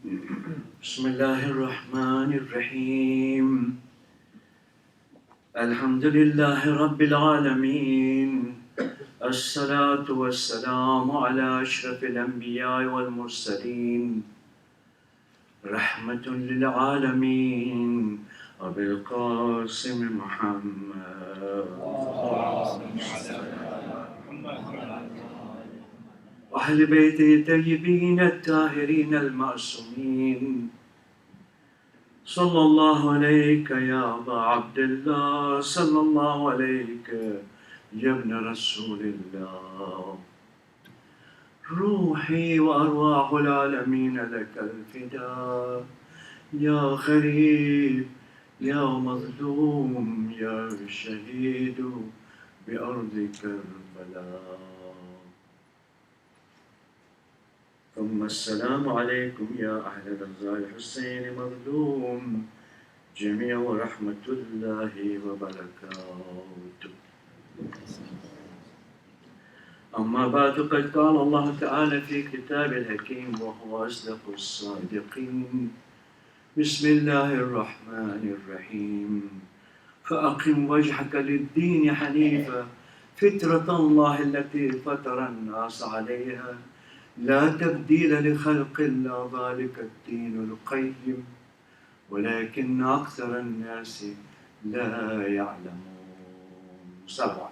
بسم الله الرحمن الرحيم الحمد لله رب العالمين الصلاة والسلام على أشرف الأنبياء والمرسلين رحمة للعالمين أبي القاسم محمد وأهل بيته الطيبين الطاهرين المعصومين صلى الله عليك يا أبا عبد الله صلى الله عليك يا ابن رسول الله روحي وأرواح العالمين لك الفداء يا غريب يا مظلوم يا شهيد بأرض كربلاء ثم السلام عليكم يا أهل الحسين مظلوم جميع ورحمة الله وبركاته أما بعد قد قال الله تعالى في كتاب الحكيم وهو أصدق الصادقين بسم الله الرحمن الرحيم فأقم وجهك للدين حنيفا فطرة الله التي فطر الناس عليها لا تبديل لخلق الله ذلك الدين القيم ولكن أكثر الناس لا يعلمون صلى الله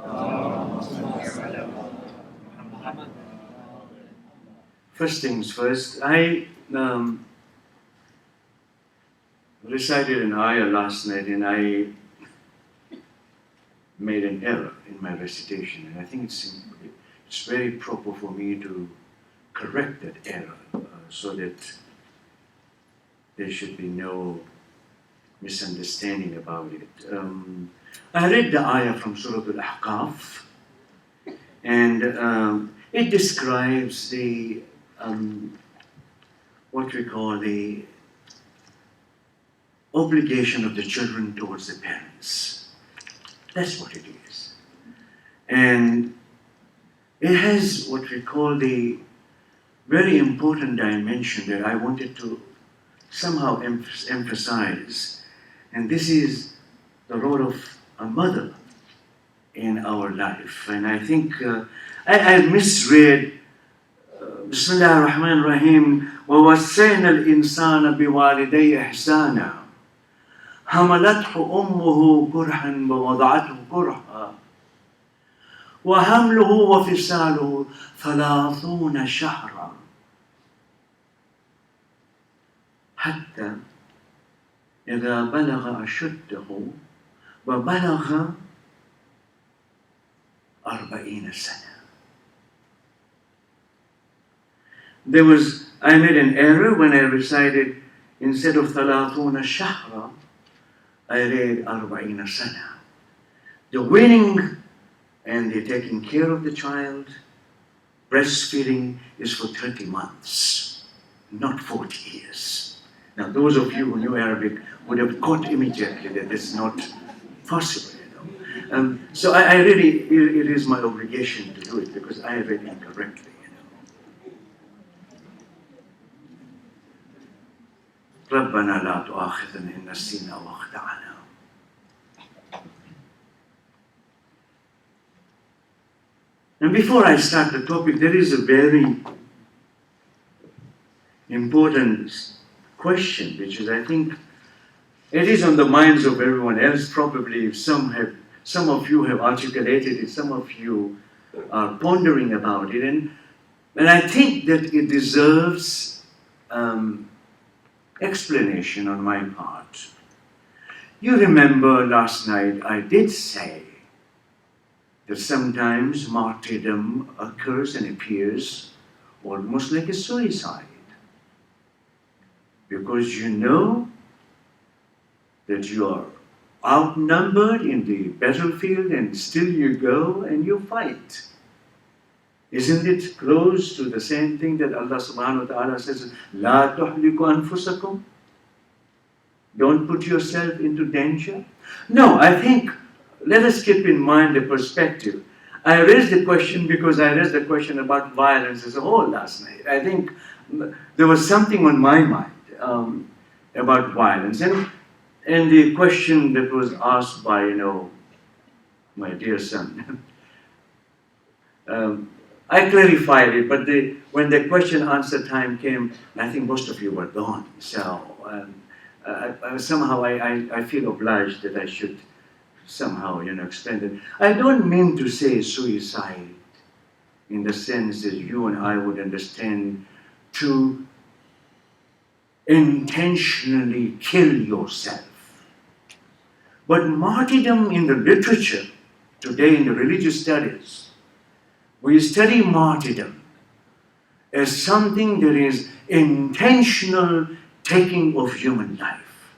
عليه وسلم. First things first, I recited an ayah last night and I made an error in my recitation, and I think it's very proper for me to correct that error so that there should be no misunderstanding about it. I read the ayah from Surah Al-Ahqaf, and it describes the what we call the obligation of the children towards the parents. That's what it is. And it has what we call the very important dimension that I wanted to somehow emphasize. And this is the role of a mother in our life. And I think I misread Bismillah ar-Rahman ar-Rahim وَوَصَّيْنَا الْإِنسَانَ بِوَالِدَيْهِ إِحْسَانًا حَمَلَتْهُ أُمُّهُ كُرْحًا وَوَضَعَتْهُ كُرْحًا وحمله وفصاله 30 شهرا حتى إذا بلغ أشده وبلغ 40 سنة. I made an error when I recited, instead of 30 شهرا, I read 40 سنة. The winning and the taking care of the child, breastfeeding is for 30 months, not 40 years. Now, those of you who knew Arabic would have caught immediately that it's not possible, you know. So I really, it is my obligation to do it because I read incorrectly, you know. ربنا لا تؤاخذنا إن نسينا وأخطأنا. And before I start the topic, there is a very important question, which is, I think, it is on the minds of everyone else. Probably some of you have articulated it, some of you are pondering about it, and I think that it deserves explanation on my part. You remember last night I did say that sometimes martyrdom occurs and appears almost like a suicide. Because you know that you are outnumbered in the battlefield and still you go and you fight. Isn't it close to the same thing that Allah subhanahu wa ta'ala says, La tuhliku anfusakum? Don't put yourself into danger? No, I think, let us keep in mind the perspective. I raised the question because I raised the question about violence as a whole last night. I think there was something on my mind about violence. And the question that was asked by, my dear son, I clarified it, but when the question answer time came, I think most of you were gone. So somehow I feel obliged that I should somehow, explain it. I don't mean to say suicide in the sense that you and I would understand to intentionally kill yourself. But martyrdom in the literature, today in the religious studies, we study martyrdom as something that is intentional taking of human life.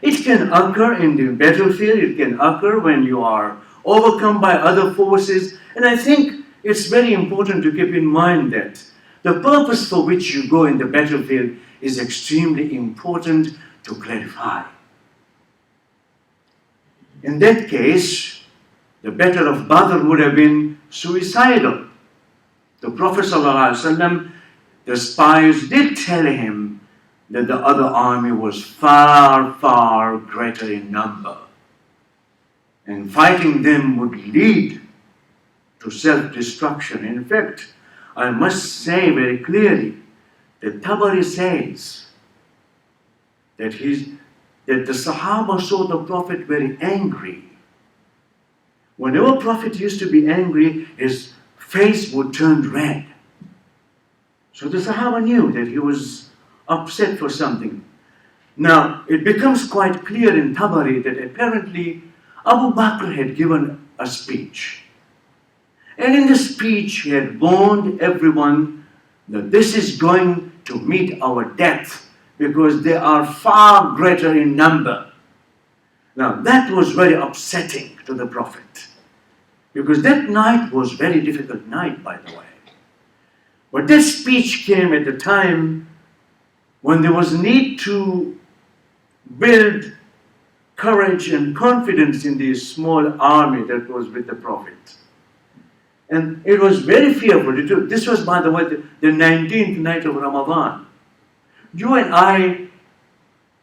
It can occur in the battlefield, it can occur when you are overcome by other forces, and I think it's very important to keep in mind that the purpose for which you go in the battlefield is extremely important to clarify. In that case, the Battle of Badr would have been suicidal. The Prophet ﷺ, the spies did tell him that the other army was far, far greater in number. And fighting them would lead to self-destruction. In fact, I must say very clearly that Tabari says that the Sahaba saw the Prophet very angry. Whenever Prophet used to be angry, his face would turn red. So the Sahaba knew that he was upset for something. Now, it becomes quite clear in Tabari that apparently Abu Bakr had given a speech. And in the speech, he had warned everyone that this is going to meet our death because they are far greater in number. Now, that was very upsetting to the Prophet because that night was a very difficult night, by the way. But this speech came at the time when there was need to build courage and confidence in this small army that was with the Prophet. And it was very fearful. This was, by the way, the 19th night of Ramadan. You and I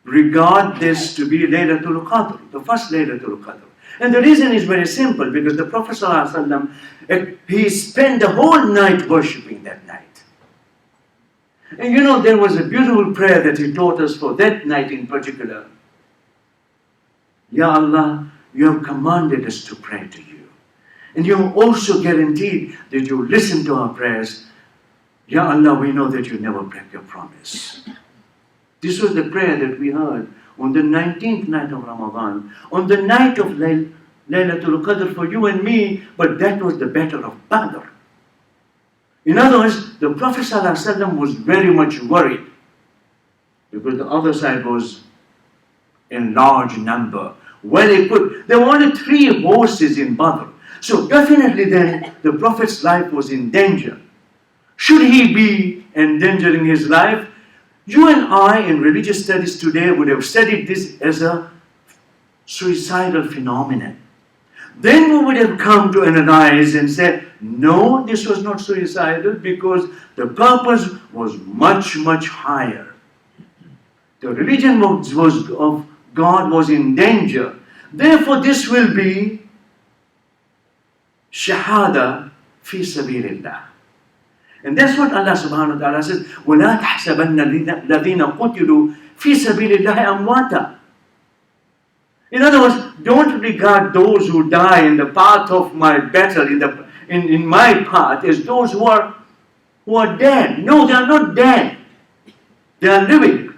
regard this to be Laylatul Qadr, the first Laylatul Qadr. And the reason is very simple, because the Prophet ﷺ, he spent the whole night worshipping that night. And there was a beautiful prayer that he taught us for that night in particular. Ya Allah, you have commanded us to pray to you. And you have also guaranteed that you listen to our prayers. Ya Allah, we know that you never break your promise. This was the prayer that we heard on the 19th night of Ramadan, on the night of Laylatul Qadr for you and me, but that was the Battle of Badr. In other words, the Prophet ﷺ was very much worried because the other side was in large number, well equipped. There were only 3 horses in Badr. So definitely then the Prophet's life was in danger. Should he be endangering his life? You and I in religious studies today would have studied this as a suicidal phenomenon. Then we would have come to analyze and say, no, this was not suicidal because the purpose was much, much higher. The religion of God was in danger. Therefore, this will be shahada fi sabilillah. And that's what Allah subhanahu wa ta'ala says, وَلَا تَحْسَبَنَّ الَّذِينَ قُتِلُوا فِي سَبِيلِ اللَّهِ أَمْوَاتًا. In other words, don't regard those who die in the path of my battle, in my path, as those who are dead. No, they are not dead. They are living.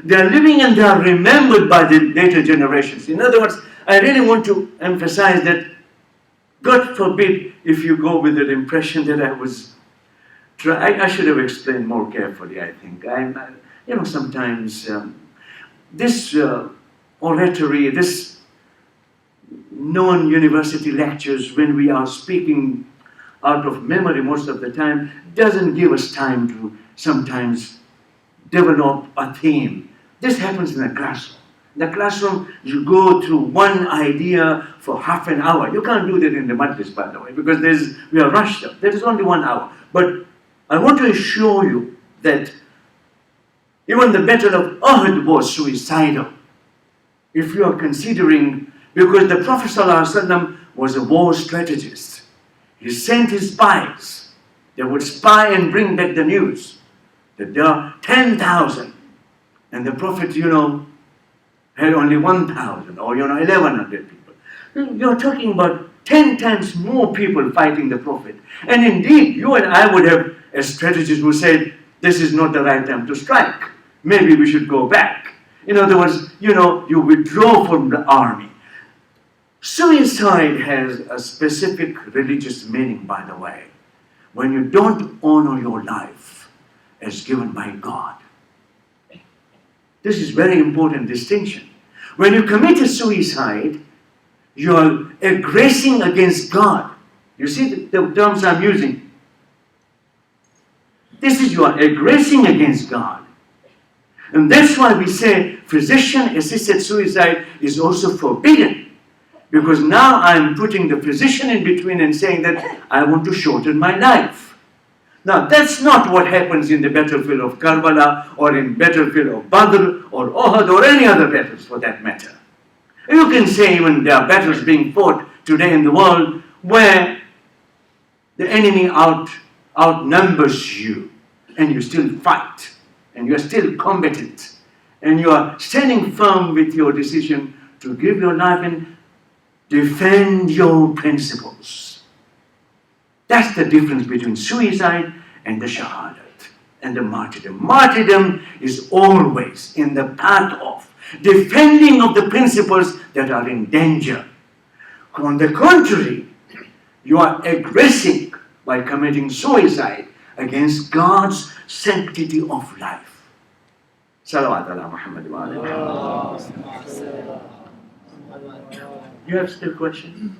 They are living and they are remembered by the later generations. In other words, I really want to emphasize that, God forbid, if you go with that impression that I should have explained more carefully, I think. Sometimes this oratory, this non-university lectures, when we are speaking out of memory most of the time, doesn't give us time to sometimes develop a theme. This happens in a classroom. In the classroom, you go through one idea for half an hour. You can't do that in the majlis, by the way, because we are rushed up. There is only 1 hour. But I want to assure you that even the Battle of Uhud was suicidal. If you are considering, because the Prophet ﷺ was a war strategist. He sent his spies. They would spy and bring back the news that there are 10,000. And the Prophet, had only 1,000 or 1,100 people. You're talking about 10 times more people fighting the Prophet. And indeed, you and I would have, as strategists who said, this is not the right time to strike. Maybe we should go back. In other words, you withdraw from the army. Suicide has a specific religious meaning, by the way. When you don't honor your life as given by God. This is very important distinction. When you commit a suicide, you are aggressing against God. You see the terms I'm using. This is you are aggressing against God. And that's why we say physician-assisted suicide is also forbidden. Because now I'm putting the physician in between and saying that I want to shorten my life. Now that's not what happens in the battlefield of Karbala or in battlefield of Badr or Uhud or any other battles for that matter. You can say even there are battles being fought today in the world where the enemy outnumbers you and you still fight and you are still combatant and you are standing firm with your decision to give your life and defend your principles. That's the difference between suicide and the shahadat and the martyrdom. Martyrdom is always in the path of defending of the principles that are in danger. On the contrary, you are aggressing by committing suicide against God's sanctity of life. Salawat ala Muhammad wa alayhi. You have still questions?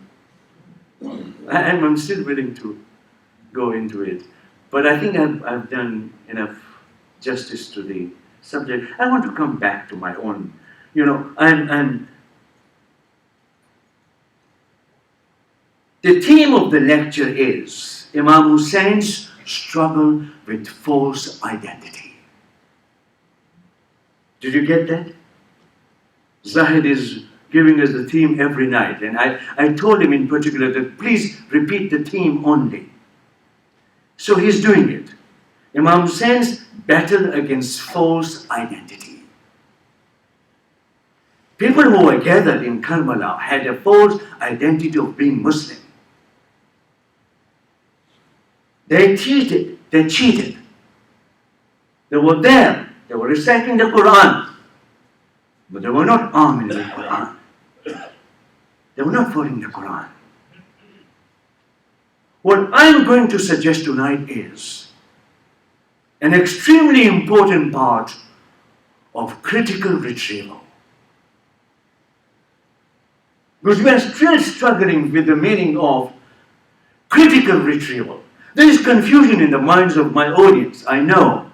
I'm still willing to go into it. But I think I've done enough justice to the subject. I want to come back to my own. The theme of the lecture is Imam Husayn's struggle with false identity. Did you get that? Zahid is giving us the theme every night. And I told him in particular that please repeat the theme only. So he's doing it. Imam Husayn's battle against false identity. People who were gathered in Karbala had a false identity of being Muslim. They cheated. They were there. They were reciting the Quran. But they were not armed with the Quran. They were not following the Quran. What I'm going to suggest tonight is an extremely important part of critical retrieval. Because we are still struggling with the meaning of critical retrieval. There is confusion in the minds of my audience, I know.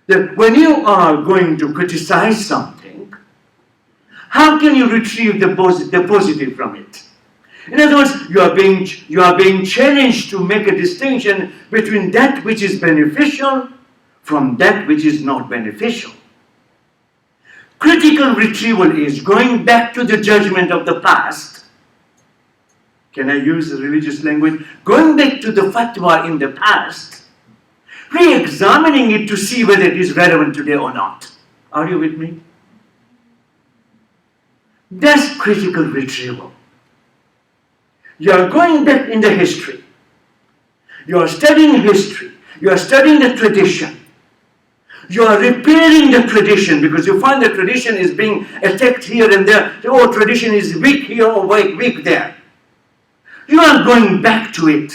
That when you are going to criticize something, how can you retrieve the positive from it? In other words, you are being challenged to make a distinction between that which is beneficial from that which is not beneficial. Critical retrieval is going back to the judgment of the past. Can I use the religious language? Going back to the fatwa in the past, re-examining it to see whether it is relevant today or not. Are you with me? That's critical retrieval. You are going back in the history. You are studying history. You are studying the tradition. You are repairing the tradition because you find the tradition is being attacked here and there. Oh, tradition is weak here or weak there. You are going back to it.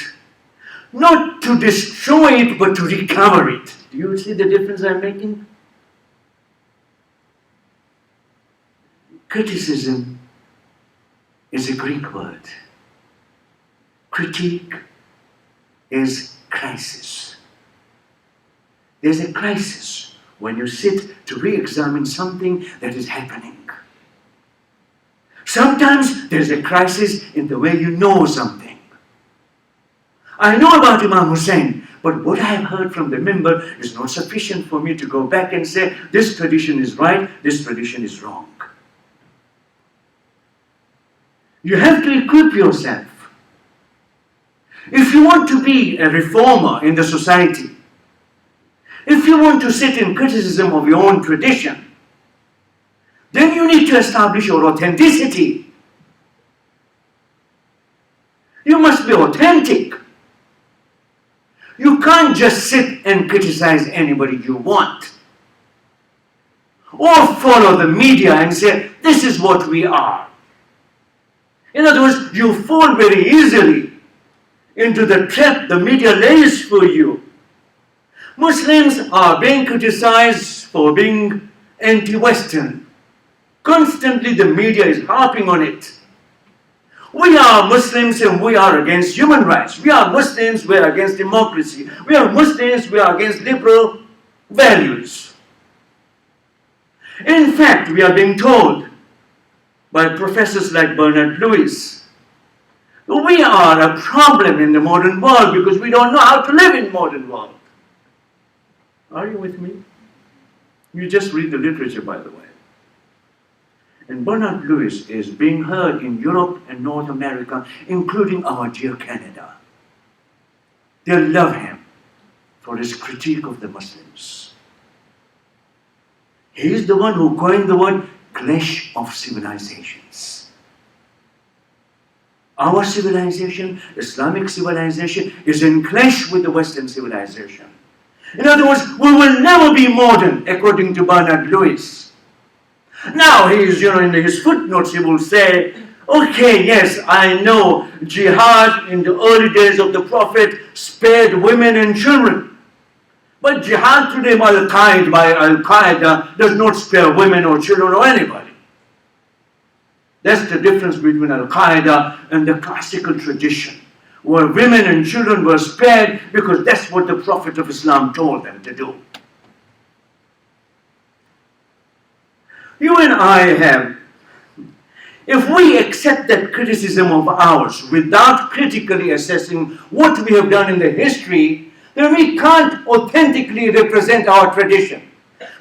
Not to destroy it, but to recover it. Do you see the difference I'm making? Criticism is a Greek word. Critique is crisis. There's a crisis when you sit to re-examine something that is happening. Sometimes there's a crisis in the way you know something. I know about Imam Husayn, But what I have heard from the member is not sufficient for me to go back and say, this tradition is right, this tradition is wrong. You have to equip yourself. If you want to be a reformer in the society, if you want to sit in criticism of your own tradition, then you need to establish your authenticity. You must be authentic. You can't just sit and criticize anybody you want. Or follow the media and say, this is what we are. In other words, you fall very easily into the trap the media lays for you. Muslims are being criticized for being anti-Western. Constantly the media is harping on it. We are Muslims and we are against human rights. We are Muslims, we are against democracy. We are Muslims, we are against liberal values. In fact, we are being told by professors like Bernard Lewis, we are a problem in the modern world because we don't know how to live in modern world. Are you with me? You just read the literature, by the way. And Bernard Lewis is being heard in Europe and North America, including our dear Canada. They love him for his critique of the Muslims. He is the one who coined the word clash of civilizations. Our civilization, Islamic civilization, is in clash with the Western civilization. In other words, we will never be modern, according to Bernard Lewis. Now, in his footnotes, he will say, okay, yes, I know jihad in the early days of the Prophet spared women and children. But jihad today by Al-Qaeda does not spare women or children or anybody. That's the difference between Al-Qaeda and the classical tradition, where women and children were spared because that's what the Prophet of Islam told them to do. You and I have, if we accept that criticism of ours without critically assessing what we have done in the history, then we can't authentically represent our tradition.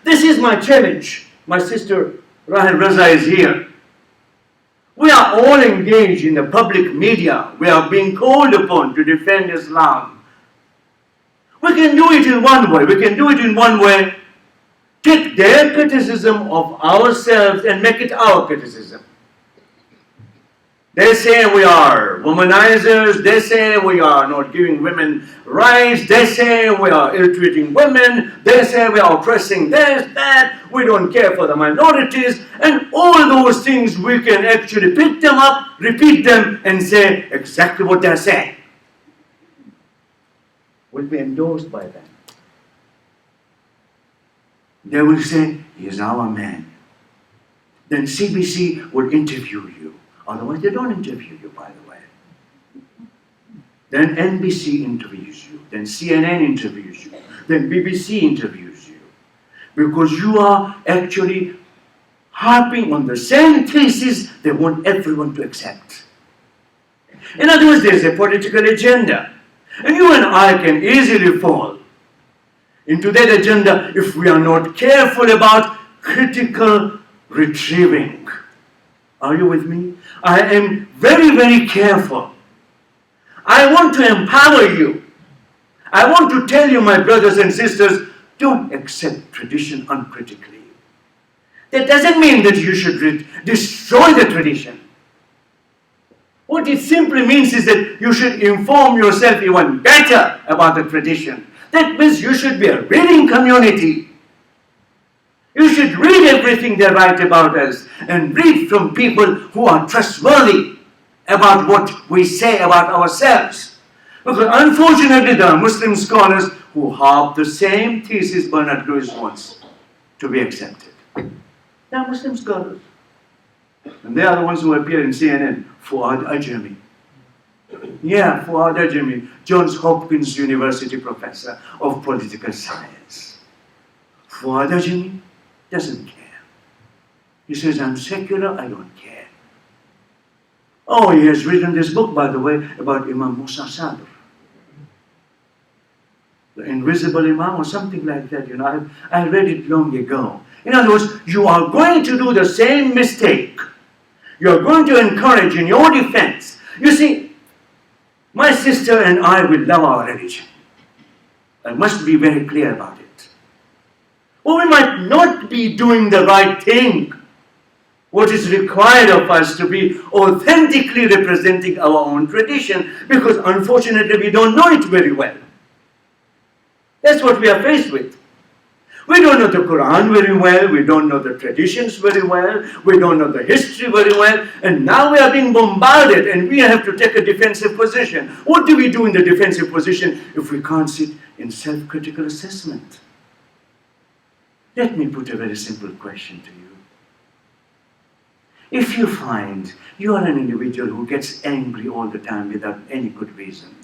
This is my challenge. My sister Rahel Raza is here. We are all engaged in the public media. We are being called upon to defend Islam. We can do it in one way. We can do it in one way. Take their criticism of ourselves and make it our criticism. They say we are womanizers. They say we are not giving women rights. They say we are ill-treating women. They say we are oppressing this, that. We don't care for the minorities. And all those things, we can actually pick them up, repeat them, and say exactly what they're saying. Will be endorsed by them. They will say, he is our man. Then CBC will interview you. Otherwise, they don't interview you, by the way. Then NBC interviews you. Then CNN interviews you. Then BBC interviews you. Because you are actually harping on the same thesis they want everyone to accept. In other words, there's a political agenda. And you and I can easily fall into that agenda if we are not careful about critical retrieving. Are you with me? I am very, very careful. I want to empower you. I want to tell you, my brothers and sisters, don't accept tradition uncritically. That doesn't mean that you should destroy the tradition. What it simply means is that you should inform yourself even better about the tradition. That means you should be a reading community. You should read everything they write about us and read from people who are trustworthy about what we say about ourselves. Because unfortunately there are Muslim scholars who harp the same thesis Bernard Lewis wants to be accepted. They are Muslim scholars. And they are the ones who appear in CNN. Fuad Ajami. Yeah, Fuad Ajami, Johns Hopkins University professor of political science. Fuad Ajami doesn't care. He says, I'm secular, I don't care. Oh, he has written this book, by the way, about Imam Musa Sadr. The invisible Imam or something like that, I read it long ago. In other words, you are going to do the same mistake. You are going to encourage in your defense. You see, my sister and I will love our religion. I must be very clear about it. Well, we might not be doing the right thing. What is required of us to be authentically representing our own tradition, because unfortunately we don't know it very well. That's what we are faced with. We don't know the Quran very well, we don't know the traditions very well, we don't know the history very well, and now we are being bombarded and we have to take a defensive position. What do we do in the defensive position if we can't sit in self-critical assessment? Let me put a very simple question to you. If you find you are an individual who gets angry all the time without any good reason,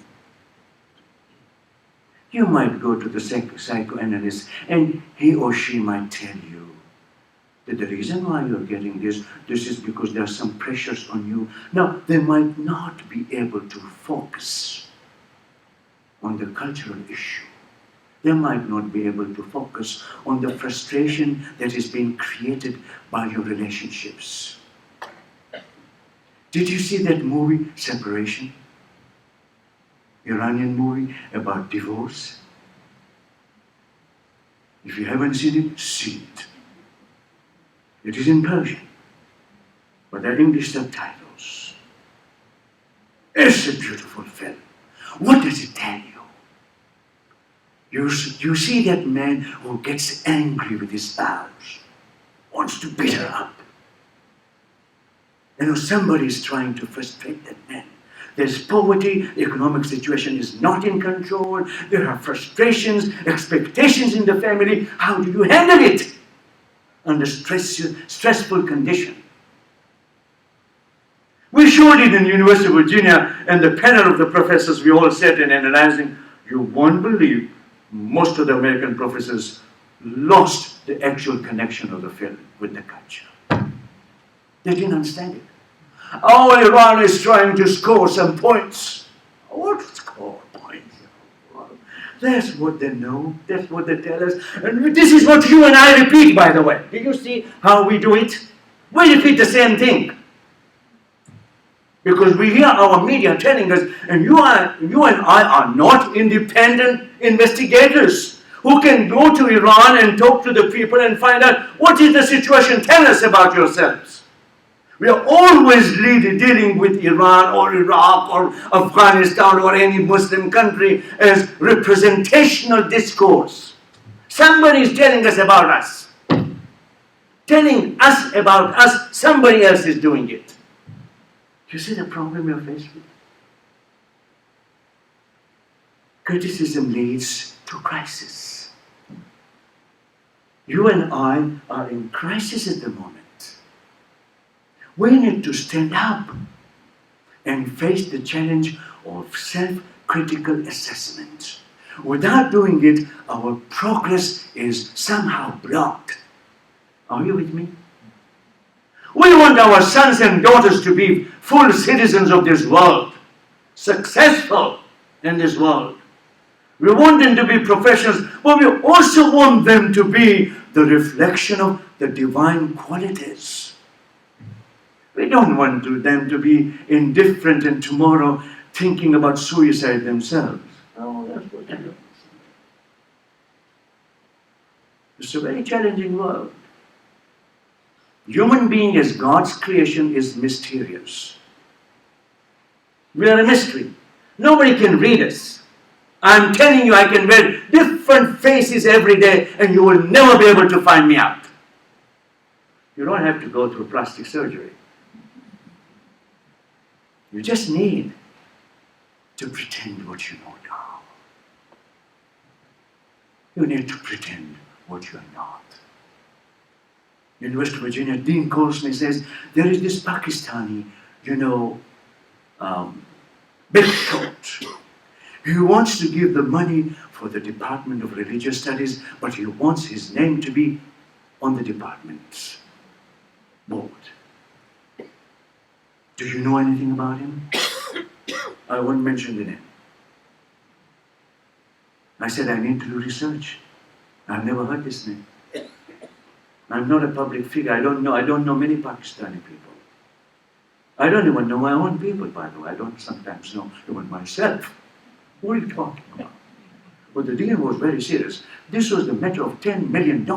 you might go to the psychoanalyst and he or she might tell you that the reason why you're getting this is because there are some pressures on you. Now, they might not be able to focus on the cultural issue. They might not be able to focus on the frustration that is being created by your relationships. Did you see that movie, Separation? Iranian movie about divorce. If you haven't seen it, see it. It is in Persian, but there are English subtitles. It's a beautiful film. What does it tell you? You see that man who gets angry with his spouse, wants to beat her up. Somebody is trying to frustrate that man. There's poverty, the economic situation is not in control, there are frustrations, expectations in the family. How do you handle it under stressful condition? We showed it in the University of Virginia, and the panel of the professors, we all sat and analyzing. You won't believe most of the American professors lost the actual connection of the film with the culture. They didn't understand it. Oh, Iran is trying to score some points. What score points? That's what they know. That's what they tell us. And this is what you and I repeat, by the way. Do you see how we do it? We repeat the same thing. Because we hear our media telling us, and you and I are not independent investigators who can go to Iran and talk to the people and find out what is the situation. Tell us about yourselves. We are always dealing with Iran or Iraq or Afghanistan or any Muslim country as representational discourse. Somebody is telling us about us. Telling us about us, somebody else is doing it. You see the problem you're faced with? Criticism leads to crisis. You and I are in crisis at the moment. We need to stand up and face the challenge of self-critical assessment. Without doing it, our progress is somehow blocked. Are you with me? We want our sons and daughters to be full citizens of this world, successful in this world. We want them to be professionals, but we also want them to be the reflection of the divine qualities. We don't want them to be indifferent and tomorrow thinking about suicide themselves. Oh, that's what they do. It's a very challenging world. Human being as God's creation is mysterious. We are a mystery. Nobody can read us. I'm telling you, I can wear different faces every day and you will never be able to find me out. You don't have to go through plastic surgery. You just need to pretend what you know now. You need to pretend what you are not. University of Virginia, Dean calls me and says, there is this Pakistani, big shot. He wants to give the money for the Department of Religious Studies, but he wants his name to be on the department's board. Do you know anything about him? I won't mention the name. I said, I need to do research. I've never heard this name. I'm not a public figure. I don't know many Pakistani people. I don't even know my own people, by the way. I don't sometimes know even myself. What are you talking about? But the deal was very serious. This was the matter of $10 million.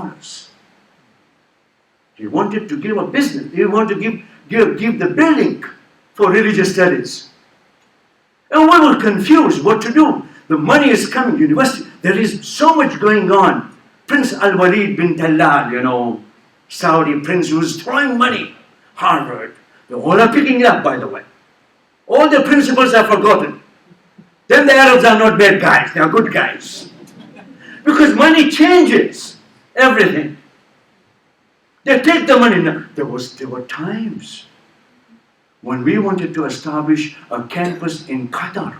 He wanted to give a business. He wanted to give the building for religious studies. And we were confused what to do. The money is coming, university. There is so much going on. Prince Al-Walid bin Talal, Saudi prince who was throwing money. Harvard. They all are picking it up, by the way. All the principles are forgotten. Then the Arabs are not bad guys, they are good guys. Because money changes everything. They take the money. Now, there were times when we wanted to establish a campus in Qatar.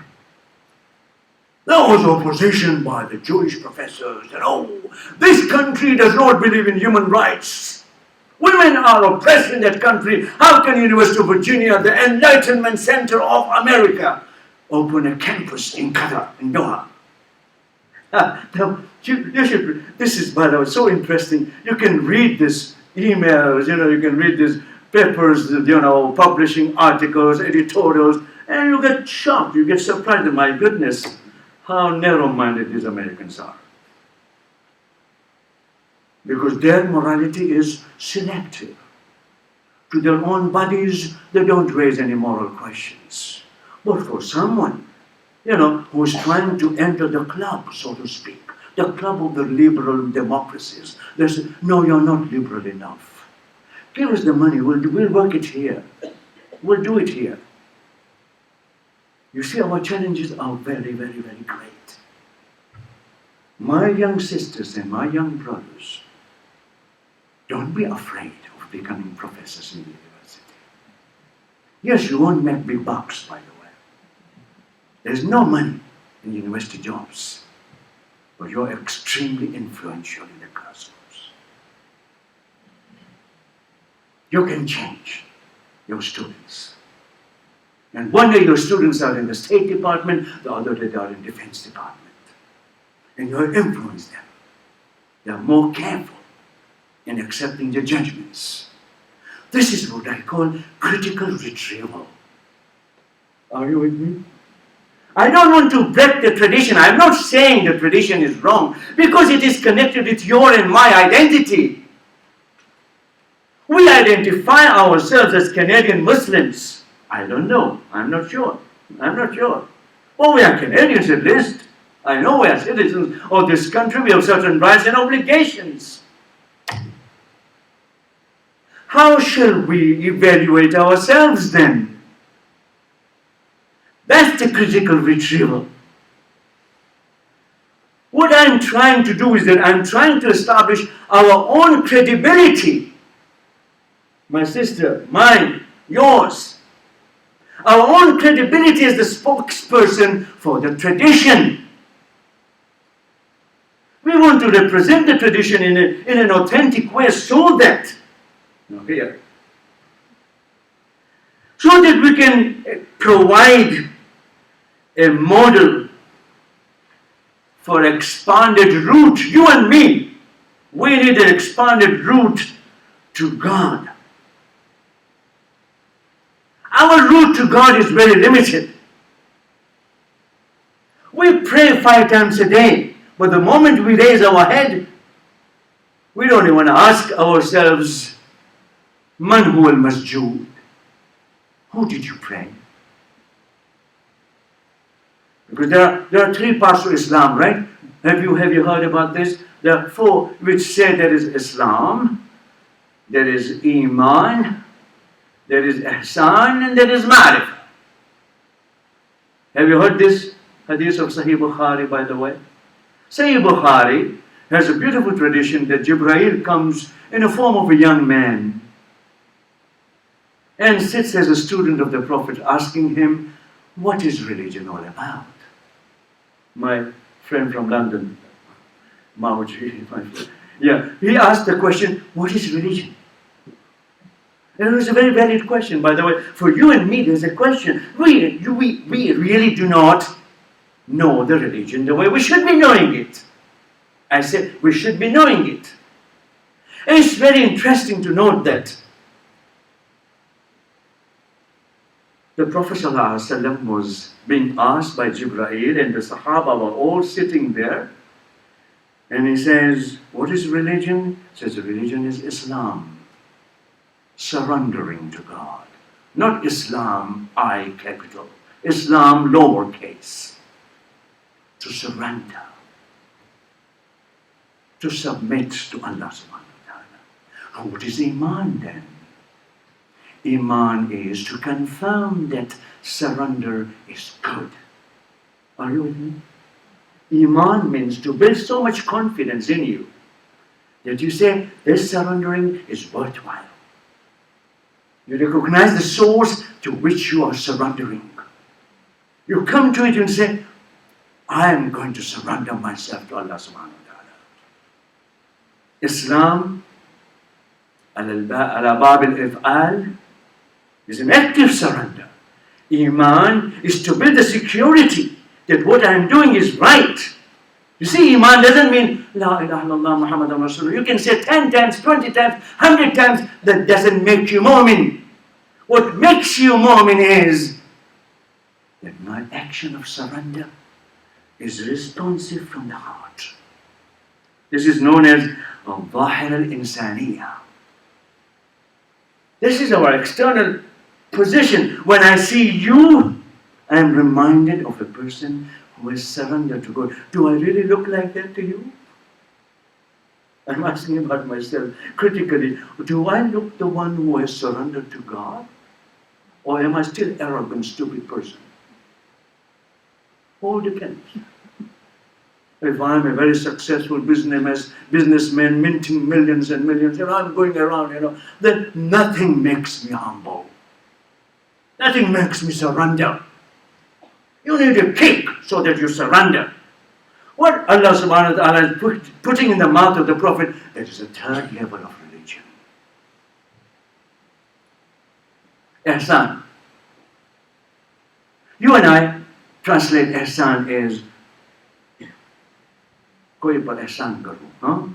There was opposition by the Jewish professors that, this country does not believe in human rights. Women are oppressed in that country. How can University of Virginia, the Enlightenment Center of America, open a campus in Qatar, in Doha? Now, this is, by the way, so interesting. You can read this emails, you can read these papers, publishing articles, editorials, and you get shocked, you get surprised. My goodness, how narrow-minded these Americans are. Because their morality is selective. To their own bodies, they don't raise any moral questions. But for someone, who's trying to enter the club, so to speak, the club of the liberal democracies, they say, no, you're not liberal enough. Give us the money, we'll work it here. We'll do it here. You see, our challenges are very, very, very great. My young sisters and my young brothers, don't be afraid of becoming professors in the university. Yes, you won't make big bucks, by the way. There's no money in university jobs, but you're extremely influential in the classrooms. You can change your students. And one day your students are in the State Department, the other day they are in Defense Department. And you influence them. They are more careful in accepting the judgments. This is what I call critical retrieval. Are you with me? I don't want to break the tradition. I'm not saying the tradition is wrong, because it is connected with your and my identity. We identify ourselves as Canadian Muslims. I don't know. I'm not sure. Well, we are Canadians at least. I know we are citizens of this country. We have certain rights and obligations. How shall we evaluate ourselves then? That's the critical retrieval. What I'm trying to do is that I'm trying to establish our own credibility. My sister, mine, yours. Our own credibility as the spokesperson for the tradition. We want to represent the tradition in an authentic way so that we can provide a model for expanded route. You and me, we need an expanded route to God. Our route to God is very limited. We pray 5 times a day, but the moment we raise our head, we don't even ask ourselves, Man huwa al-masjood? Who did you pray? Because there are 3 parts to Islam, right? Have you heard about this? There are 4 which say there is Islam, there is Iman, there is Ihsan, and there is Ma'rifah. Have you heard this hadith of Sahih Bukhari, by the way? Sahih Bukhari has a beautiful tradition that Jibreel comes in the form of a young man and sits as a student of the Prophet, asking him, what is religion all about? My friend from London, Mauji, he asked the question, what is religion? And it was a very valid question, by the way. For you and me, there's a question. We really do not know the religion the way we should be knowing it. I said we should be knowing it. And it's very interesting to note that the Prophet ﷺ was being asked by Jibreel, and the Sahaba were all sitting there. And he says, what is religion? He says, religion is Islam. Surrendering to God. Not Islam, I capital. Islam, lowercase. To surrender. To submit to Allah subhanahu wa ta'ala. And what is Iman then? Iman is to confirm that surrender is good. Are you with me? Iman means to build so much confidence in you that you say, this surrendering is worthwhile. You recognize the source to which you are surrendering. You come to it and say, I am going to surrender myself to Allah subhanahu wa ta'ala. Islam, ala bab al-if'al, is an active surrender. Iman is to build the security that what I am doing is right. You see, Iman doesn't mean La ilaha illallah Muhammadan Rasulullah. You can say 10 times, 20 times, 100 times. That doesn't make you mu'min. What makes you mu'min is that my action of surrender is responsive from the heart. This is known as al-Zahra al-Insaniya. This is our external position. When I see you, I am reminded of a person who has surrendered to God. Do I really look like that to you? I'm asking about myself critically. Do I look the one who has surrendered to God? Or am I still arrogant, stupid person? All depends. If I'm a very successful businessman minting millions and millions, and I'm going around, then nothing makes me humble. Nothing makes me surrender. You need a kick so that you surrender. What Allah subhanahu wa ta'ala is putting in the mouth of the Prophet, that is a third level of religion. Ihsan. You and I translate ihsan as koi par ihsan karu, huh?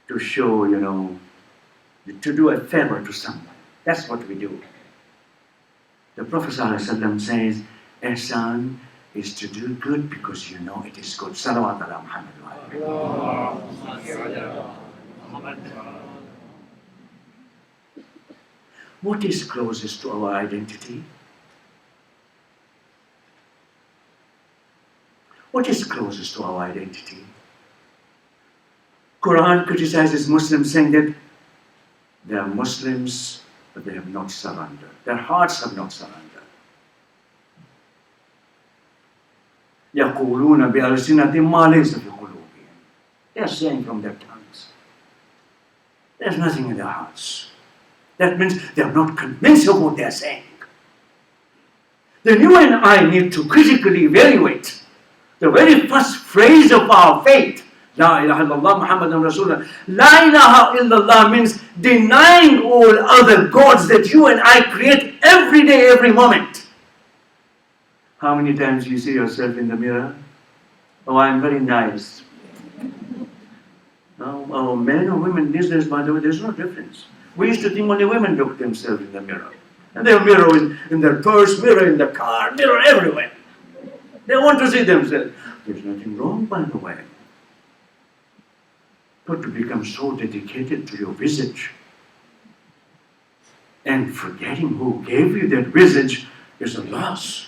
To show, to do a favor to someone. That's what we do. The Prophet ﷺ says, ihsan is to do good because you know it is good. Salawat ala Muhammad. What is closest to our identity? What is closest to our identity? Quran criticizes Muslims saying that they are Muslims, but they have not surrendered. Their hearts have not surrendered. يَقُولُونَ بِأَلْسِنَةٍ مَا لَيْسَ فِي قُلُوبِهِمْ. They are saying from their tongues. There's nothing in their hearts. That means they are not convinced of what they are saying. Then you and I need to critically evaluate the very first phrase of our faith. La ilaha illallah Muhammadan Rasulullah. La ilaha illallah means denying all other gods that you and I create every day, every moment. How many times you see yourself in the mirror? Oh, I'm very nice. Oh, men or women these days, by the way, there's no difference. We used to think only women look themselves in the mirror. And they have mirror in their purse, mirror in the car, mirror everywhere. They want to see themselves. There's nothing wrong, by the way. But to become so dedicated to your visage and forgetting who gave you that visage is a loss.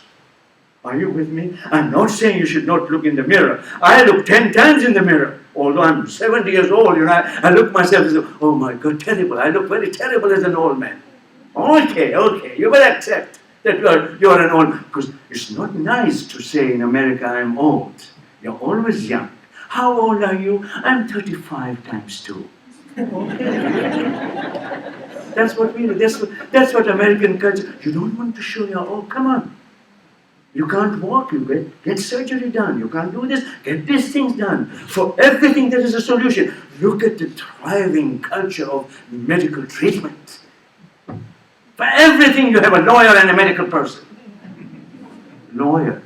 Are you with me? I'm not saying you should not look in the mirror. I look 10 times in the mirror. Although I'm 70 years old, I look myself and say, oh my God, terrible. I look very terrible as an old man. Okay, you will accept that you're an old, because it's not nice to say in America, I'm old. You're always young. How old are you? I'm 35 times 2. That's what we do. That's what American culture. You don't want to show your old. Come on. You can't walk. You get surgery done. You can't do this. Get these things done. For everything, there is a solution. Look at the thriving culture of medical treatment. For everything, you have a lawyer and a medical person. Lawyer.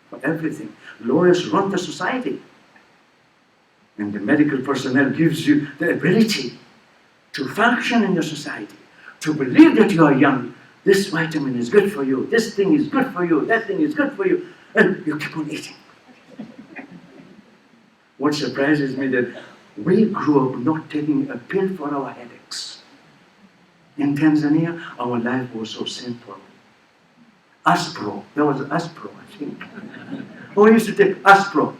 For for everything. Lawyers run the society. And the medical personnel gives you the ability to function in the society, to believe that you are young. This vitamin is good for you, this thing is good for you, that thing is good for you, and you keep on eating. What surprises me that we grew up not taking a pill for our headaches. In Tanzania, our life was so simple. Aspro, there was Aspro, I think. We used to take Aspro.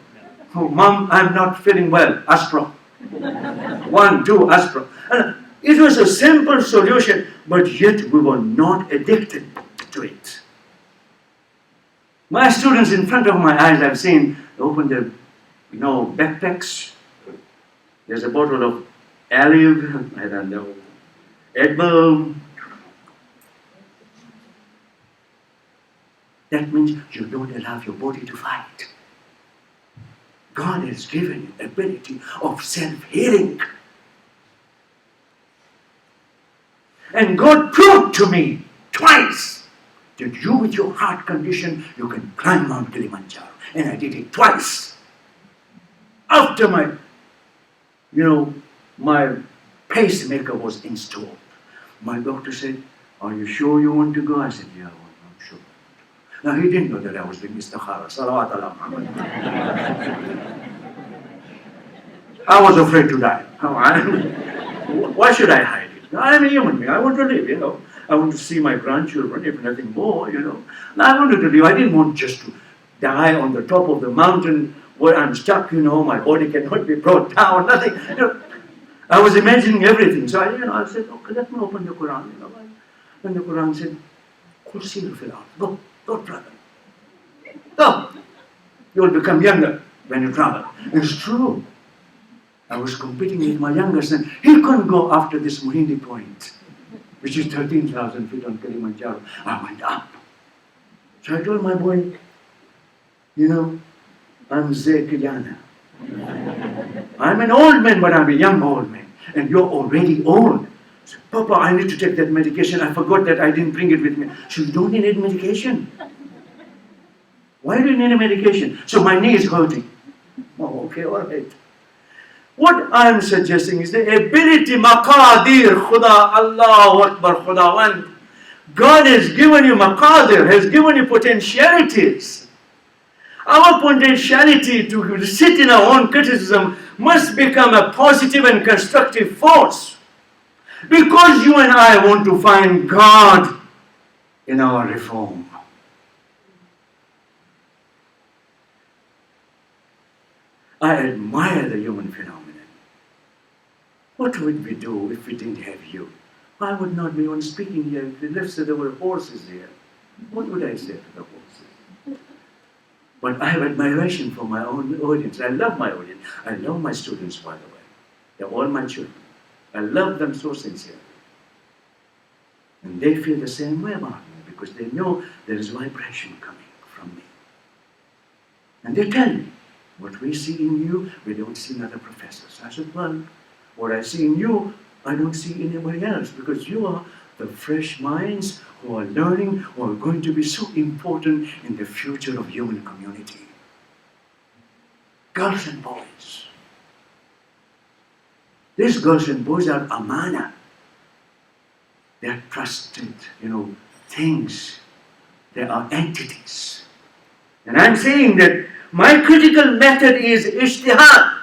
Oh, Mom, I'm not feeling well, Aspro. 1, 2, Aspro. And it was a simple solution, but yet we were not addicted to it. My students in front of my eyes, I've seen, open their backpacks. There's a bottle of Olive, I don't know, Edmund. That means you don't allow your body to fight. God has given you the ability of self-healing. And God proved to me twice that you with your heart condition, you can climb Mount Kilimanjaro. And I did it twice. After my pacemaker was installed. My doctor said, are you sure you want to go? I said, yeah, I'm sure. Now he didn't know that I was doing Zahra. Salawat ala Muhammad. I was afraid to die. Why should I hide it? I'm a human being. I want to live, I want to see my grandchildren, if nothing more, And I wanted to live. I didn't want just to die on the top of the mountain where I'm stuck, my body cannot be brought down, nothing. I was imagining everything. So I said, okay, let me open the Quran. And the Quran said, Kursil fil ard. Go travel. Go. You'll become younger when you travel. It's true. I was competing with my younger son. He couldn't go after this Muhindi point, which is 13,000 feet on Kilimanjaro. I went up. So I told my boy, I'm Zekiyana. I'm an old man, but I'm a young old man. And you're already old. So, Papa, I need to take that medication. I forgot that I didn't bring it with me. So you don't need medication. Why do you need a medication? So my knee is hurting. Oh, okay, all right. What I'm suggesting is the ability, maqadir, Khuda, Allahu Akbar, Khudawand. God has given you maqadir, has given you potentialities. Our potentiality to sit in our own criticism must become a positive and constructive force. Because you and I want to find God in our reform. I admire the human phenomenon. What would we do if we didn't have you? I would not be even speaking here if let's say there were horses here. What would I say to the horses? But I have admiration for my own audience. I love my audience. I love my students, by the way. They're all my children. I love them so sincerely. And they feel the same way about me because they know there is vibration coming from me. And they tell me, what we see in you, we don't see in other professors. I said, well, what I see in you, I don't see in anybody else because you are the fresh minds who are learning, who are going to be so important in the future of human community. Girls and boys. These girls and boys are amana. They are trusted, things. They are entities. And I'm saying that my critical method is ijtihad.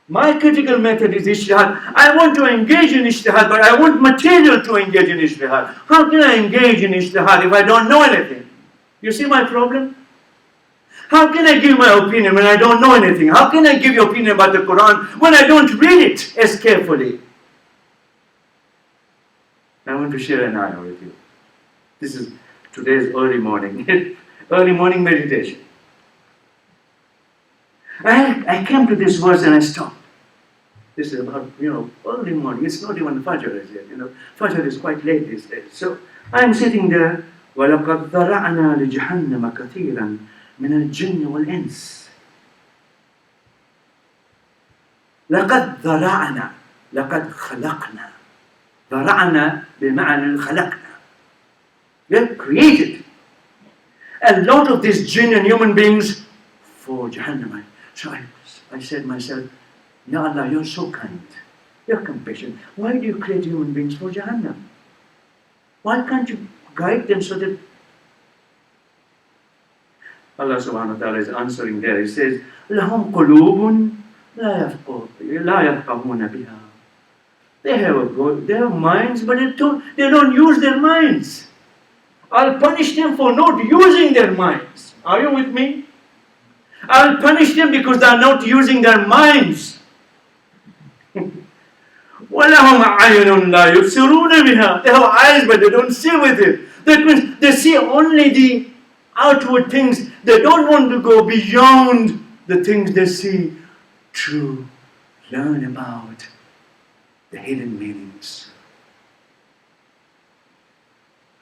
My critical method is ijtihad. I want to engage in ijtihad, but I want material to engage in ijtihad. How can I engage in ijtihad if I don't know anything? You see my problem? How can I give my opinion when I don't know anything? How can I give you opinion about the Quran when I don't read it as carefully? I want to share an ayah with you. This is today's early morning. Early morning meditation. I came to this verse and I stopped. This is about, early morning. It's not even Fajr as yet. Fajr is quite late these days. So I'm sitting there. وَلَقَدْ ذَرَعْنَا لِجَهَنَّمَ كَثِيرًا مِنَ الْجِنِّ وَالْإِنسِ. لَقَدْ ذَرَعْنَا لَقَدْ خَلَقْنَا. ذَرَعْنَا بمعنى خَلَقْنَا. We have created. a lot of these jinn and human beings for Jahannam. So I said to myself, Ya Allah, you're so kind. You're compassionate. Why do you create human beings for Jahannam? Why can't you guide them so that... Allah subhanahu wa ta'ala is answering there. He says, لَهُمْ قُلُوبٌ لَا يَفْقَهُونَ بِهَا. They have minds, but they don't use their minds. I'll punish them for not using their minds. Are you with me? I'll punish them because they are not using their minds. وَلَهُمْ أَعْيُنٌ لَا يُبْصِرُونَ بِهَا. They have eyes, but they don't see with it. That means they see only the outward things. They don't want to go beyond the things they see to learn about the hidden meanings.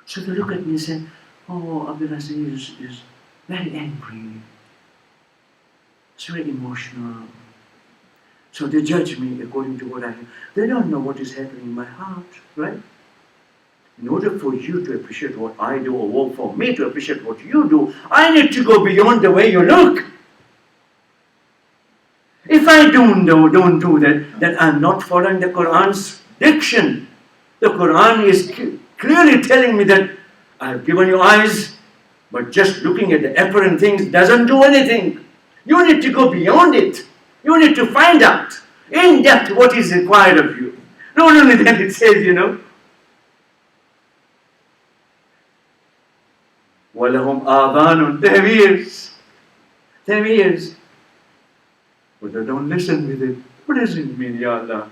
So they look at me and say, oh, Abdulaziz is very angry. It's very emotional. So they judge me according to what I have. They don't know what is happening in my heart, right? In order for you to appreciate what I do, or for me to appreciate what you do, I need to go beyond the way you look. If I don't do that, then I'm not following the Quran's diction. The Quran is clearly telling me that I have given you eyes, but just looking at the apparent things doesn't do anything. You need to go beyond it. You need to find out in depth what is required of you. Not only that, it says, وَلَهُمْ آذَانٌ. They have ears. They have ears. But they don't listen with it. What does it mean, Ya Allah?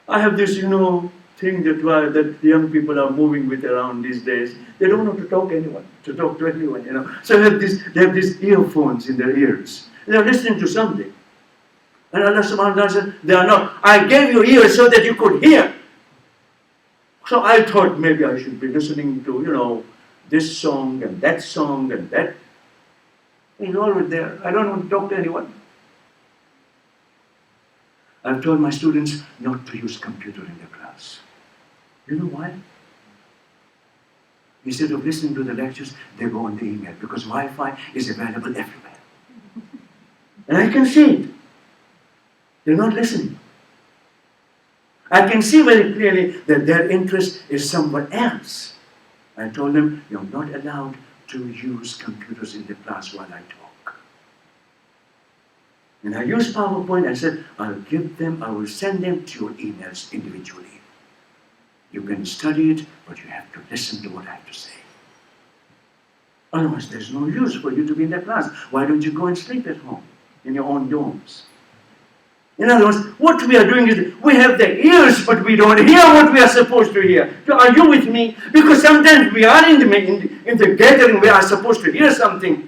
I have this, thing that the young people are moving with around these days. They don't know to talk to anyone, So they have these earphones in their ears. They are listening to something. And Allah subhanahu wa ta'ala said, they are not. I gave you ears so that you could hear. So I thought maybe I should be listening to, this song and that song and that. He's always there. I don't want to talk to anyone. I've told my students not to use computer in the class. You know why? Instead of listening to the lectures, they go on the email because Wi-Fi is available everywhere. And I can see it. They're not listening. I can see very clearly that their interest is somewhere else. I told them, you're not allowed to use computers in the class while I talk. And I used PowerPoint. I said, I will send them to your emails individually. You can study it, but you have to listen to what I have to say. Otherwise, there's no use for you to be in the class. Why don't you go and sleep at home in your own dorms? In other words, what we are doing is we have the ears, but we don't hear what we are supposed to hear. Are you with me? Because sometimes we are in the gathering where we are supposed to hear something.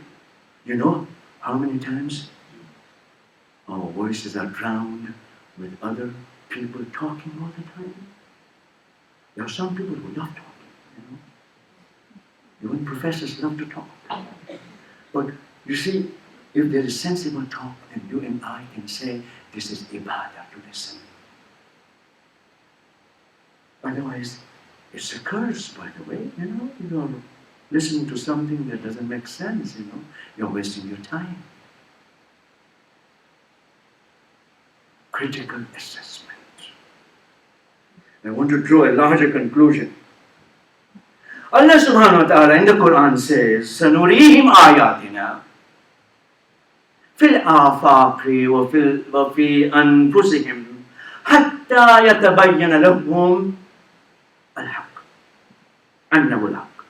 You know how many times our voices are drowned with other people talking all the time? There are some people who love talking. Even professors love to talk. But you see, if there is sensible talk, then you and I can say, this is ibadah to listen. Otherwise, it's a curse, by the way. You're listening to something that doesn't make sense. You're wasting your time. Critical assessment. I want to draw a larger conclusion. Allah subhanahu wa ta'ala in the Quran says, سَنُرِيهِمْ آيَاتِنَا في الآفاق وفي أنفسهم حتى يتبين لهم الحق أنه الحق.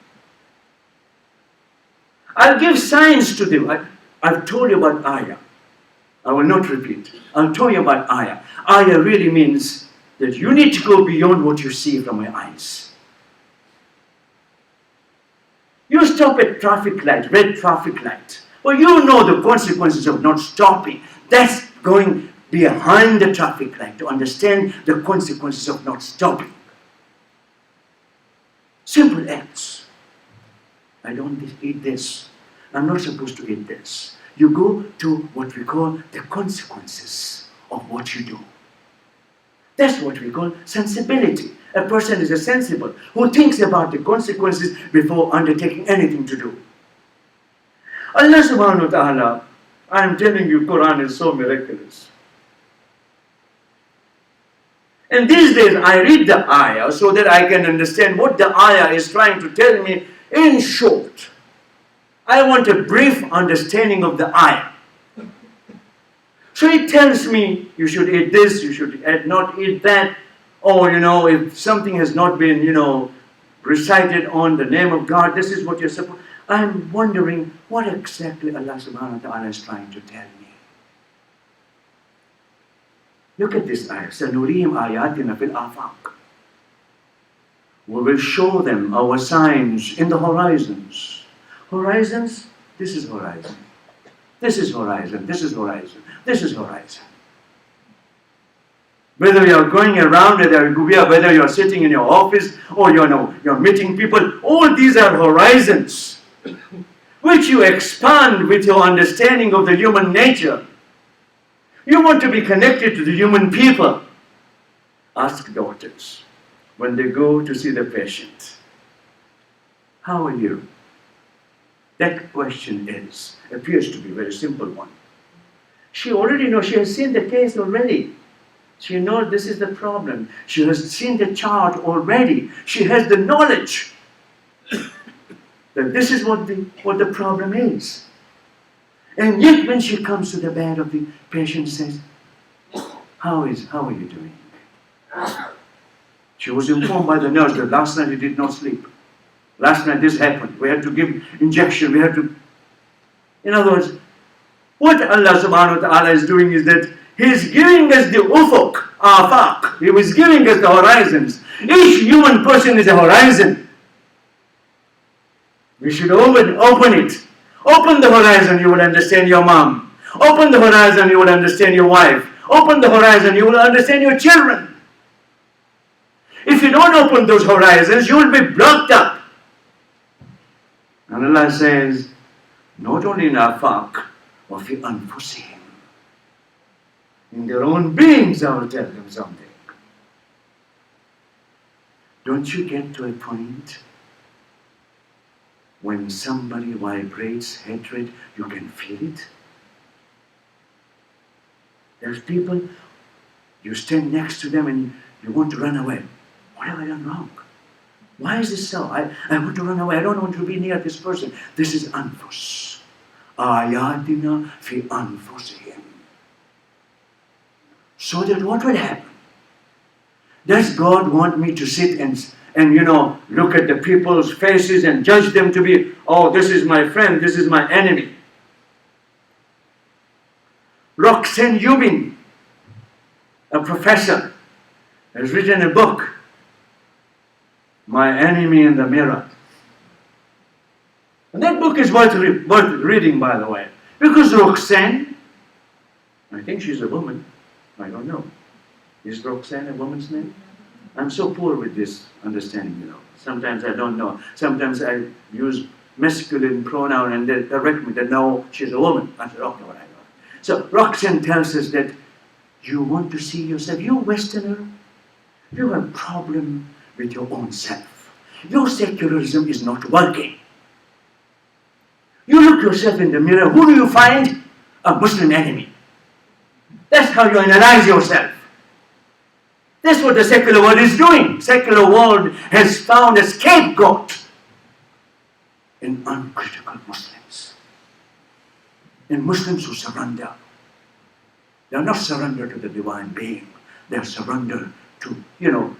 I'll give signs to them. I've told you about ayah. I will not repeat. I'll tell you about ayah. Ayah really means that you need to go beyond what you see from your eyes. You stop at traffic light, red traffic light. Well, you know the consequences of not stopping. That's going behind the traffic light to understand the consequences of not stopping. Simple acts. I don't eat this. I'm not supposed to eat this. You go to what we call the consequences of what you do. That's what we call sensibility. A person is a sensible who thinks about the consequences before undertaking anything to do. Allah subhanahu wa ta'ala, I am telling you, Quran is so miraculous. And these days I read the ayah so that I can understand what the ayah is trying to tell me in short. I want a brief understanding of the ayah. So it tells me you should eat this, you should not eat that, or if something has not been, recited on the name of God, this is what you're supposed. I'm wondering what exactly Allah subhanahu wa ta'ala is trying to tell me. Look at this ayah. سَنُرِيهِمْ آيَاتِنَا فِي الْآفَاقِ. We will show them our signs in the horizons. Horizons? This is horizon. This is horizon. This is horizon. This is horizon. Whether you're going around, whether you're sitting in your office or you're meeting people, all these are horizons which you expand with your understanding of the human nature. You want to be connected to the human people. Ask doctors when they go to see the patient, how are you? That question appears to be a very simple one. She already knows, she has seen the case already. She knows this is the problem. She has seen the chart already. She has the knowledge that this is what the problem is. And yet when she comes to the bed of the patient, says, how are you doing? She was informed by the nurse that last night he did not sleep. Last night this happened. We had to give injection. In other words, what Allah subhanahu wa ta'ala is doing is that He is giving us the ufuk, afaq. He was giving us the horizons. Each human person is a horizon. We should open it. Open the horizon, you will understand your mom. Open the horizon, you will understand your wife. Open the horizon, you will understand your children. If you don't open those horizons, you will be blocked up. And Allah says, not only in afaq, but fi anfusihim. In their own beings, I will tell them something. Don't you get to a point when somebody vibrates hatred, you can feel it? There's people, you stand next to them and you want to run away. What have I done wrong? Why is this so? I want to run away. I don't want to be near this person. This is anfus. Ayatina fi anfusihim. So that what will happen? Does God want me to sit and look at the people's faces and judge them to be, oh, this is my friend, this is my enemy? Roxanne Yubin, a professor, has written a book, My Enemy in the Mirror. And that book is worth reading, by the way. Because Roxanne, I think she's a woman, I don't know. Is Roxanne a woman's name? I'm so poor with this understanding, Sometimes I don't know. Sometimes I use masculine pronoun and they correct me that no, she's a woman. I said, okay, whatever. So Roxanne tells us that you want to see yourself, you Westerner, you have a problem with your own self. Your secularism is not working. You look yourself in the mirror, who do you find? A Muslim enemy. That's how you analyze yourself. That's what the secular world is doing. Secular world has found a scapegoat in uncritical Muslims. In Muslims who surrender. They are not surrendered to the divine being. They are surrendered to,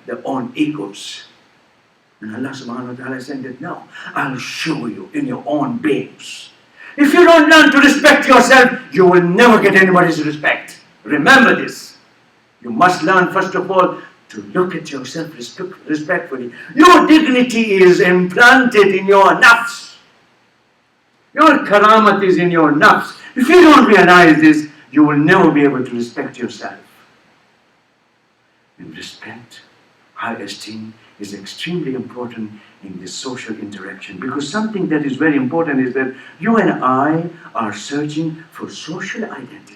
their own egos. And Allah subhanahu wa ta'ala said that, no, I'll show you in your own beings. If you don't learn to respect yourself, you will never get anybody's respect. Remember this. You must learn, first of all, to look at yourself respectfully. Your dignity is implanted in your nafs. Your karamat is in your nafs. If you don't realize this, you will never be able to respect yourself. And respect, high esteem, is extremely important in this social interaction, because something that is very important is that you and I are searching for social identity.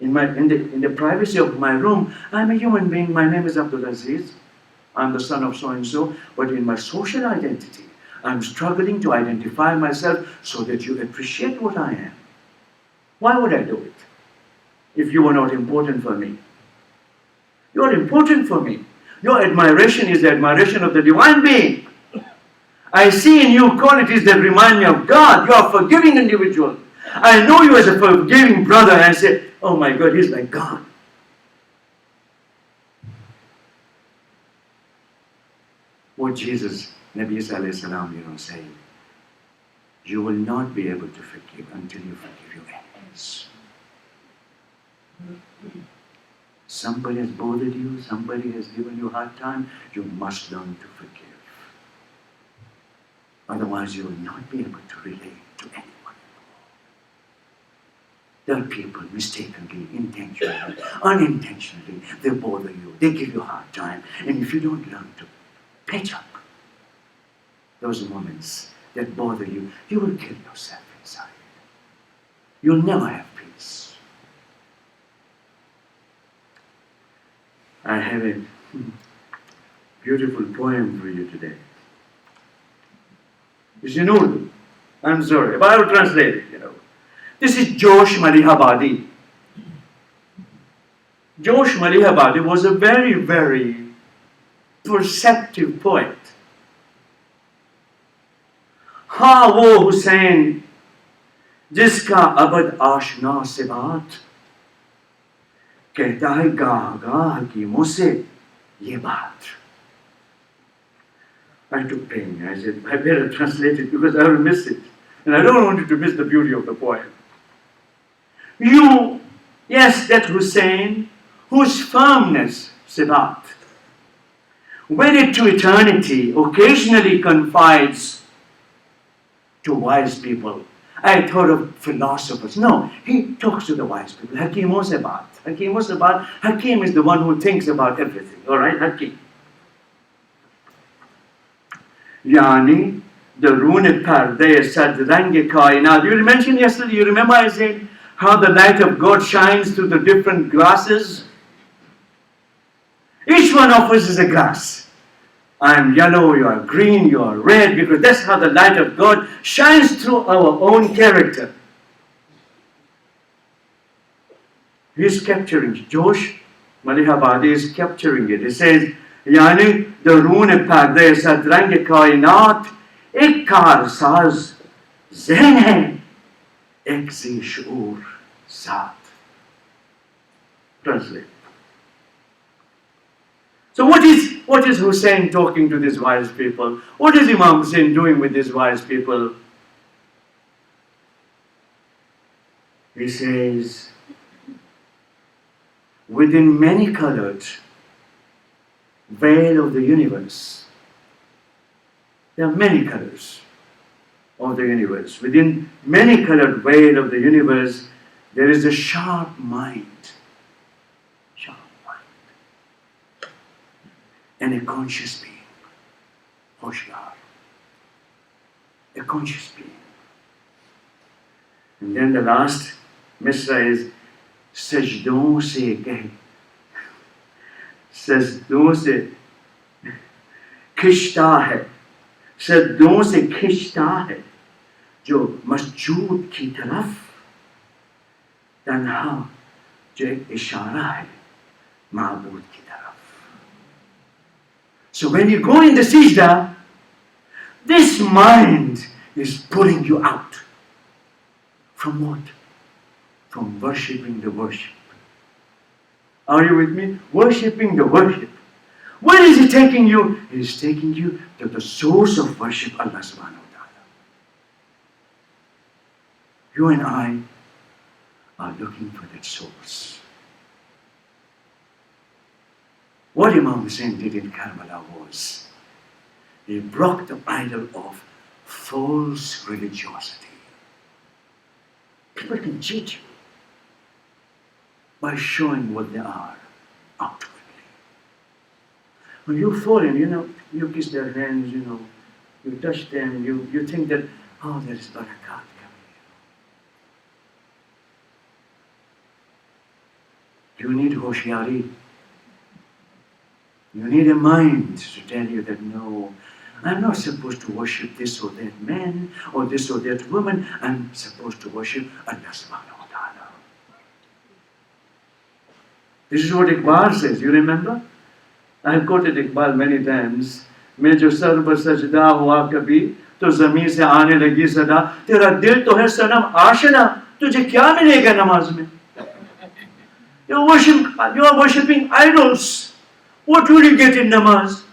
In the privacy of my room, I'm a human being. My name is Abdulaziz. I'm the son of so and so. But in my social identity, I'm struggling to identify myself so that you appreciate what I am. Why would I do it if you were not important for me? You're important for me. Your admiration is the admiration of the divine being. I see in you qualities that remind me of God. You are a forgiving individual. I know you as a forgiving brother, and I say, oh my God, he's like God. What Jesus, Nabi Sallallahu Alaihi Wasallam, saying, you will not be able to forgive until you forgive your enemies. Somebody has bothered you, somebody has given you a hard time, you must learn to forgive. Otherwise, you will not be able to relate to anyone. There are people mistakenly, intentionally, unintentionally, they bother you, they give you a hard time. And if you don't learn to patch up those moments that bother you, you will kill yourself inside. You'll never have peace. I have a beautiful poem for you today. It's in Urdu. I'm sorry, but I will translate it, This is Josh Malihabadi. Josh Malihabadi was a very, very perceptive poet. हाँ वो हुसैन जिसका अबद आशना से बात कहता है गाह गाह हकीमों से ये बात. I took pain. I said, I better translate it because I will miss it. And I don't want you to miss the beauty of the poem. You, yes, that Hussein, whose firmness, Sibat, wedded to eternity, occasionally confides to wise people. I thought of philosophers. No, he talks to the wise people. Hakim o Sibat. Hakim o Sibat. Hakim is the one who thinks about everything. All right, Hakim. Yani, the rune parde sad range kainat. You mentioned yesterday, you remember I said how the light of God shines through the different grasses? Each one of us is a grass. I am yellow, you are green, you are red, because that's how the light of God shines through our own character. He is capturing it. Josh Malihabadi is capturing it. He says, Yani darun parde sad rang kainat ek karsaz zehn hai ek zi shuur saat. Translate. So what is Hussein talking to these wise people? What is Imam Hussein doing with these wise people? He says, within many colored veil of the universe, there are many colors of the universe. Within many colored veil of the universe, there is a sharp mind. And a conscious being, Hoshiyar, a conscious being. And then the last misra is Sajdon se keh, Sajdon se khishta hai, Sajdon se khishta hai, jo masjood ki taraf, tanha jo ek ishara hai, ma'bud ki taraf. So when you go in the sajda, this mind is pulling you out. From what? From worshipping the worship. Are you with me? Worshipping the worship. Where is it taking you? It is taking you to the source of worship, Allah subhanahu wa ta'ala. You and I are looking for that source. What Imam Hussein did in Karbala was, he broke the idol of false religiosity. People can cheat you by showing what they are outwardly. When you fall in, you kiss their hands, you touch them, you think that, oh, there is barakat coming. You need hoshiyari. You need a mind to tell you that no, I'm not supposed to worship this or that man or this or that woman. I'm supposed to worship Allah subhanahu wa ta'ala. This is what Iqbal says, you remember? I have quoted Iqbal many times. मैं जो sir पर सजदा हुआ कभी तो जमीन से आने लगी सदा तेरा दिल तो है सनम आशना तुझे क्या मिलेगा नमाज में? You are worshipping idols. What will you get in namaz?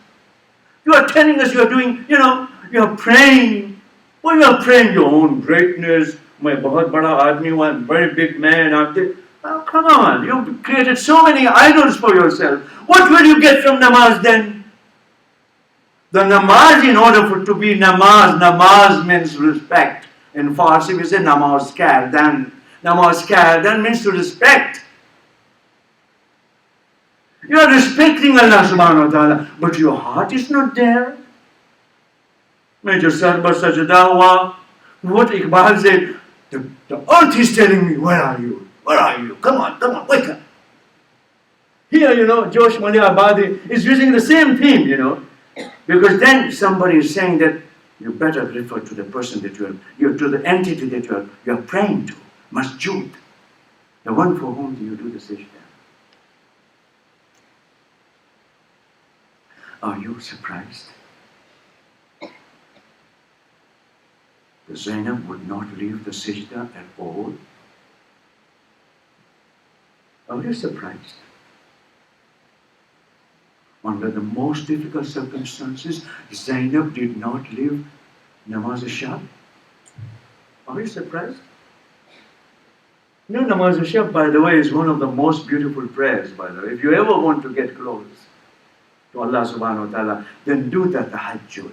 You are telling us you are doing, you are praying. Well, you are praying your own greatness. मैं बहुत बड़ा आदमी हूँ, I'm a very big man. Oh, come on, you've created so many idols for yourself. What will you get from namaz then? The namaz, in order for it to be namaz means respect. In Farsi we say namaz kardan. Namaz kardan means to respect. You are respecting Allah subhanahu wa ta'ala, but your heart is not there. Major Sarbar Sajadawa, what Iqbal said, the earth is telling me, where are you? Where are you? Come on, wake up. Here, Josh Mania Abadi is using the same theme, because then somebody is saying that you better refer to the person that you're to the entity that you're praying to, Masjud, the one for whom you do the sajda. Are you surprised? The Zainab would not leave the sajda at all. Are you surprised? Under the most difficult circumstances, Zainab did not leave namaz al-shab. Are you surprised? Namaz al-shab, by the way, is one of the most beautiful prayers, by the way. If you ever want to get close to Allah subhanahu wa ta'ala, then do the tahajjud.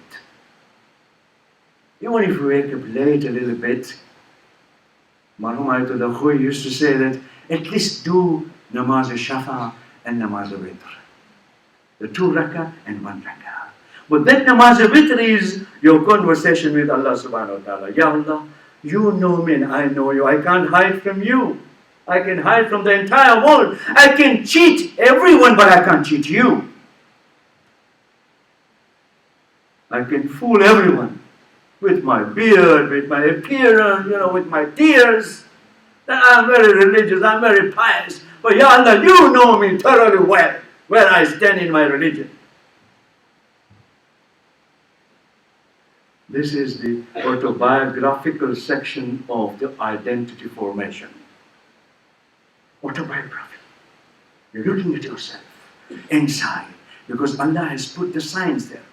Even if you wake up late a little bit, Marhum Ayatollah Khoy used to say that at least do namaz al-shafa and namaz al-witr. The 2 rak'ah and 1 rak'ah. But that namaz al-witr is your conversation with Allah subhanahu wa ta'ala. Ya Allah, you know me and I know you. I can't hide from you. I can hide from the entire world. I can cheat everyone, but I can't cheat you. I can fool everyone with my beard, with my appearance, with my tears. I'm very religious, I'm very pious. But Ya Allah, you know me thoroughly well, where I stand in my religion. This is the autobiographical section of the identity formation. Autobiography. You're looking at yourself inside, because Allah has put the signs there.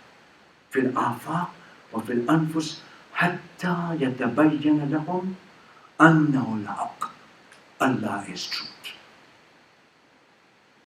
في الآفاق وفي الأنفس حتى يتبين لهم أنه الحق. Allah is true.